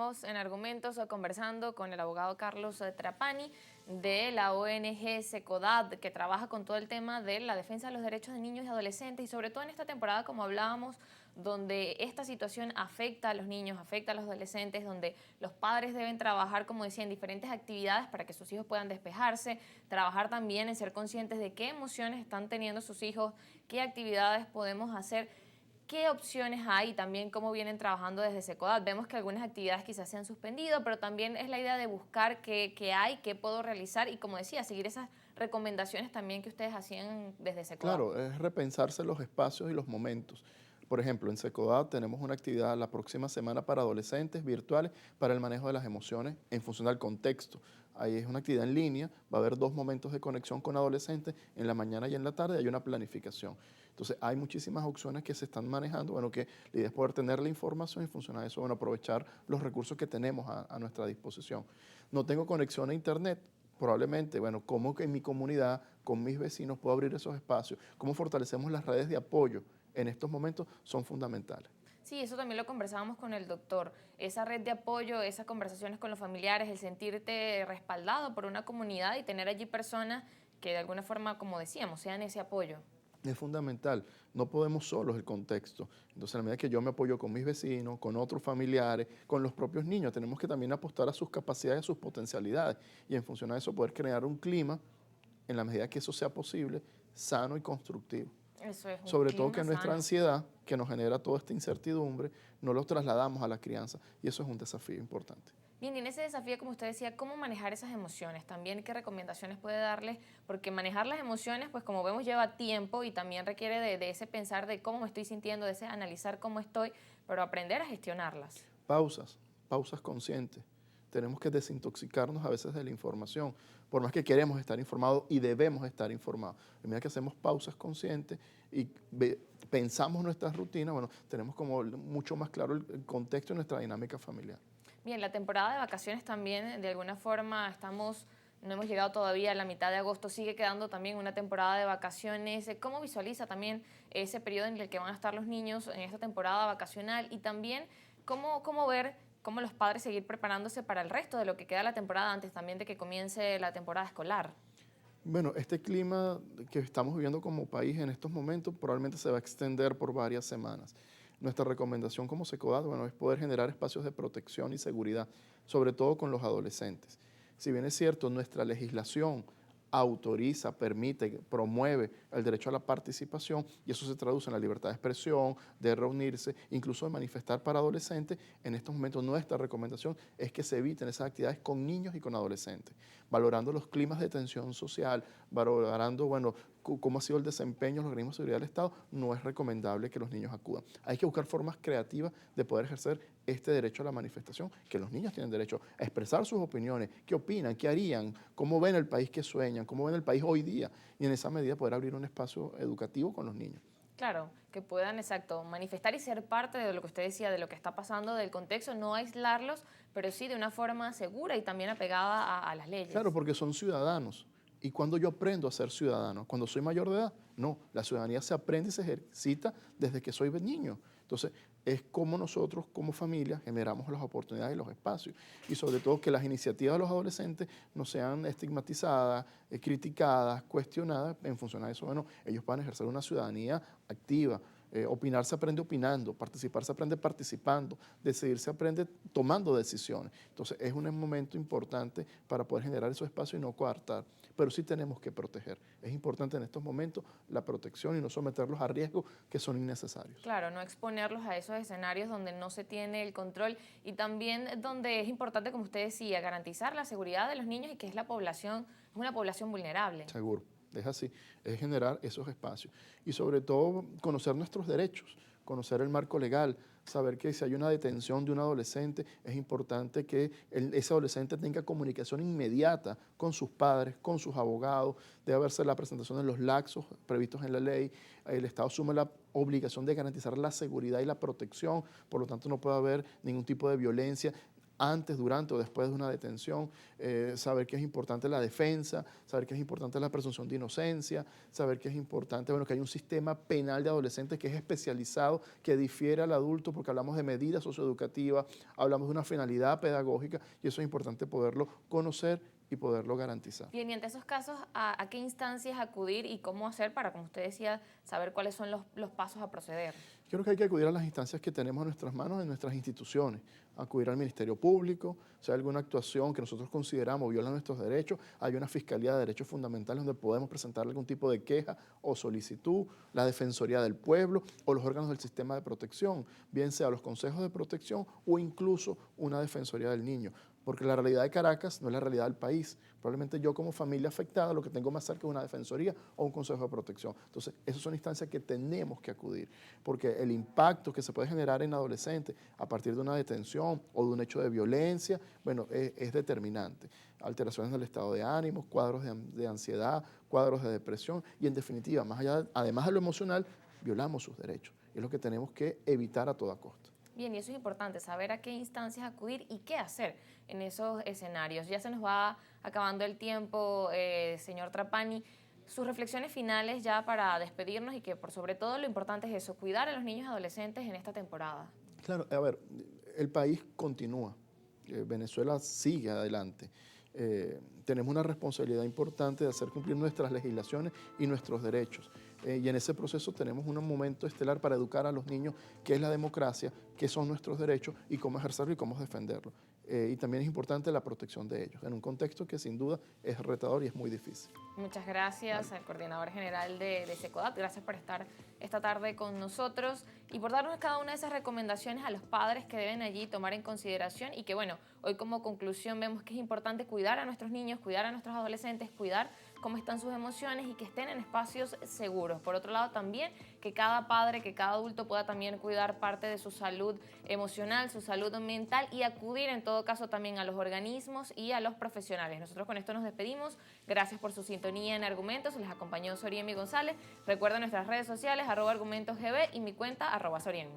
Estamos en Argumentos conversando con el abogado Carlos Trapani de la ONG SECODAD, que trabaja con todo el tema de la defensa de los derechos de niños y adolescentes, y sobre todo en esta temporada, como hablábamos, donde esta situación afecta a los niños, afecta a los adolescentes, donde los padres deben trabajar, como decía, en diferentes actividades para que sus hijos puedan despejarse, trabajar también en ser conscientes de qué emociones están teniendo sus hijos, qué actividades podemos hacer. ¿Qué opciones hay? También cómo vienen trabajando desde SECODAD. Vemos que algunas actividades quizás se han suspendido, pero también es la idea de buscar qué hay, qué puedo realizar y, como decía, seguir esas recomendaciones también que ustedes hacían desde SECODAD. Claro, es repensarse los espacios y los momentos. Por ejemplo, en SECODAD tenemos una actividad la próxima semana para adolescentes virtuales para el manejo de las emociones en función del contexto. Ahí es una actividad en línea, va a haber 2 momentos de conexión con adolescentes, en la mañana y en la tarde, hay una planificación. Entonces, hay muchísimas opciones que se están manejando, bueno, que la idea es poder tener la información y en función de eso, bueno, aprovechar los recursos que tenemos a nuestra disposición. No tengo conexión a internet, probablemente, bueno, cómo que en mi comunidad, con mis vecinos, puedo abrir esos espacios, cómo fortalecemos las redes de apoyo en estos momentos son fundamentales. Sí, eso también lo conversábamos con el doctor. Esa red de apoyo, esas conversaciones con los familiares, el sentirte respaldado por una comunidad y tener allí personas que de alguna forma, como decíamos, sean ese apoyo. Es fundamental, no podemos solos el contexto. Entonces, a la medida que yo me apoyo con mis vecinos, con otros familiares, con los propios niños, tenemos que también apostar a sus capacidades, a sus potencialidades y en función a eso poder crear un clima, en la medida que eso sea posible, sano y constructivo. Eso es un Sobre todo clima que nuestra sano. ansiedad, que nos genera toda esta incertidumbre, no lo trasladamos a la crianza y eso es un desafío importante. Bien, y en ese desafío, como usted decía, ¿cómo manejar esas emociones? También, ¿qué recomendaciones puede darles? Porque manejar las emociones, pues como vemos, lleva tiempo y también requiere de ese pensar de cómo me estoy sintiendo, de ese analizar cómo estoy, pero aprender a gestionarlas. Pausas, pausas conscientes. Tenemos que desintoxicarnos a veces de la información, por más que queremos estar informados y debemos estar informados. A medida que hacemos pausas conscientes y pensamos nuestras rutinas, bueno, tenemos como mucho más claro el contexto y nuestra dinámica familiar. Bien, la temporada de vacaciones también, de alguna forma, no hemos llegado todavía a la mitad de agosto, sigue quedando también una temporada de vacaciones. ¿Cómo visualiza también ese periodo en el que van a estar los niños en esta temporada vacacional? Y también, ¿cómo ver cómo los padres seguir preparándose para el resto de lo que queda de la temporada antes también de que comience la temporada escolar? Bueno, este clima que estamos viviendo como país en estos momentos probablemente se va a extender por varias semanas. Nuestra recomendación como SECODAD, bueno, es poder generar espacios de protección y seguridad, sobre todo con los adolescentes. Si bien es cierto, nuestra legislación autoriza, permite, promueve el derecho a la participación y eso se traduce en la libertad de expresión, de reunirse, incluso de manifestar para adolescentes. En estos momentos nuestra recomendación es que se eviten esas actividades con niños y con adolescentes, valorando los climas de tensión social, valorando, bueno, cómo ha sido el desempeño de los organismos de seguridad del Estado, no es recomendable que los niños acudan. Hay que buscar formas creativas de poder ejercer este derecho a la manifestación, que los niños tienen derecho a expresar sus opiniones, qué opinan, qué harían, cómo ven el país que sueñan, cómo ven el país hoy día, y en esa medida poder abrir un espacio educativo con los niños. Claro, que puedan, exacto, manifestar y ser parte de lo que usted decía, de lo que está pasando, del contexto, no aislarlos, pero sí de una forma segura y también apegada a las Claro, leyes. porque son ciudadanos. ¿Y cuando yo aprendo a ser ciudadano? ¿Cuando soy mayor de edad? No, la ciudadanía se aprende y se ejercita desde que soy niño. Entonces, es como nosotros como familia generamos las oportunidades y los espacios. Y sobre todo que las iniciativas de los adolescentes no sean estigmatizadas, criticadas, cuestionadas. En función a eso, bueno, ellos puedan ejercer una ciudadanía activa. Opinar se aprende opinando, participar se aprende participando, decidir se aprende tomando decisiones. Entonces es un momento importante para poder generar esos espacios y no coartar, pero sí tenemos que proteger. Es importante en estos momentos la protección y no someterlos a riesgos que son innecesarios. Claro, no exponerlos a esos escenarios donde no se tiene el control y también donde es importante, como usted decía, garantizar la seguridad de los niños y que es es una población vulnerable. Seguro, es así, es generar esos espacios y sobre todo conocer nuestros derechos, conocer el marco legal, saber que si hay una detención de un adolescente es importante que ese adolescente tenga comunicación inmediata con sus padres, con sus abogados, debe haberse la presentación de los laxos previstos en la ley, el Estado asume la obligación de garantizar la seguridad y la protección, por lo tanto no puede haber ningún tipo de violencia. antes, durante o después de una detención, saber que es importante la defensa, saber que es importante la presunción de inocencia, saber que es importante, bueno, que hay un sistema penal de adolescentes que es especializado, que difiere al adulto, porque hablamos de medidas socioeducativas, hablamos de una finalidad pedagógica, y eso es importante poderlo conocer y poderlo garantizar. Bien, y ante esos casos, ¿a qué instancias acudir y cómo hacer para, como usted decía, saber cuáles son los pasos a proceder? Creo que hay que acudir a las instancias que tenemos en nuestras manos, en nuestras instituciones, acudir al Ministerio Público, si hay alguna actuación que nosotros consideramos viola nuestros derechos, hay una Fiscalía de Derechos Fundamentales donde podemos presentar algún tipo de queja o solicitud, la Defensoría del Pueblo o los órganos del sistema de protección, bien sea los consejos de protección o incluso una Defensoría del Niño. Porque la realidad de Caracas no es la realidad del país. Probablemente yo como familia afectada lo que tengo más cerca es una defensoría o un consejo de protección. Entonces, esas son instancias que tenemos que acudir, porque el impacto que se puede generar en adolescentes a partir de una detención o de un hecho de violencia, bueno, es determinante. Alteraciones del estado de ánimo, cuadros de ansiedad, cuadros de depresión y en definitiva, más allá, además de lo emocional, violamos sus derechos. Es lo que tenemos que evitar a toda costa. Bien, y eso es importante, saber a qué instancias acudir y qué hacer en esos escenarios. Ya se nos va acabando el tiempo, señor Trapani. Sus reflexiones finales ya para despedirnos y que por sobre todo lo importante es eso, cuidar a los niños y adolescentes en esta temporada. Claro, a ver, el país continúa, Venezuela sigue adelante. Tenemos una responsabilidad importante de hacer cumplir nuestras legislaciones y nuestros derechos. Y en ese proceso tenemos un momento estelar para educar a los niños qué es la democracia, qué son nuestros derechos y cómo ejercerlo y cómo defenderlo. Y también es importante la protección de ellos, en un contexto que sin duda es retador y es muy difícil. Muchas gracias al coordinador general de SECODAT. Gracias por estar esta tarde con nosotros y por darnos cada una de esas recomendaciones a los padres que deben allí tomar en consideración y que, bueno, hoy como conclusión vemos que es importante cuidar a nuestros niños, cuidar a nuestros adolescentes, cuidar cómo están sus emociones y que estén en espacios seguros. Por otro lado, también que cada padre, que cada adulto pueda también cuidar parte de su salud emocional, su salud mental y acudir en todo caso también a los organismos y a los profesionales. Nosotros con esto nos despedimos. Gracias por su sintonía en Argumentos. Les acompañó Soriemi González. Recuerden nuestras redes sociales, @argumentosgb y mi cuenta @soriemi.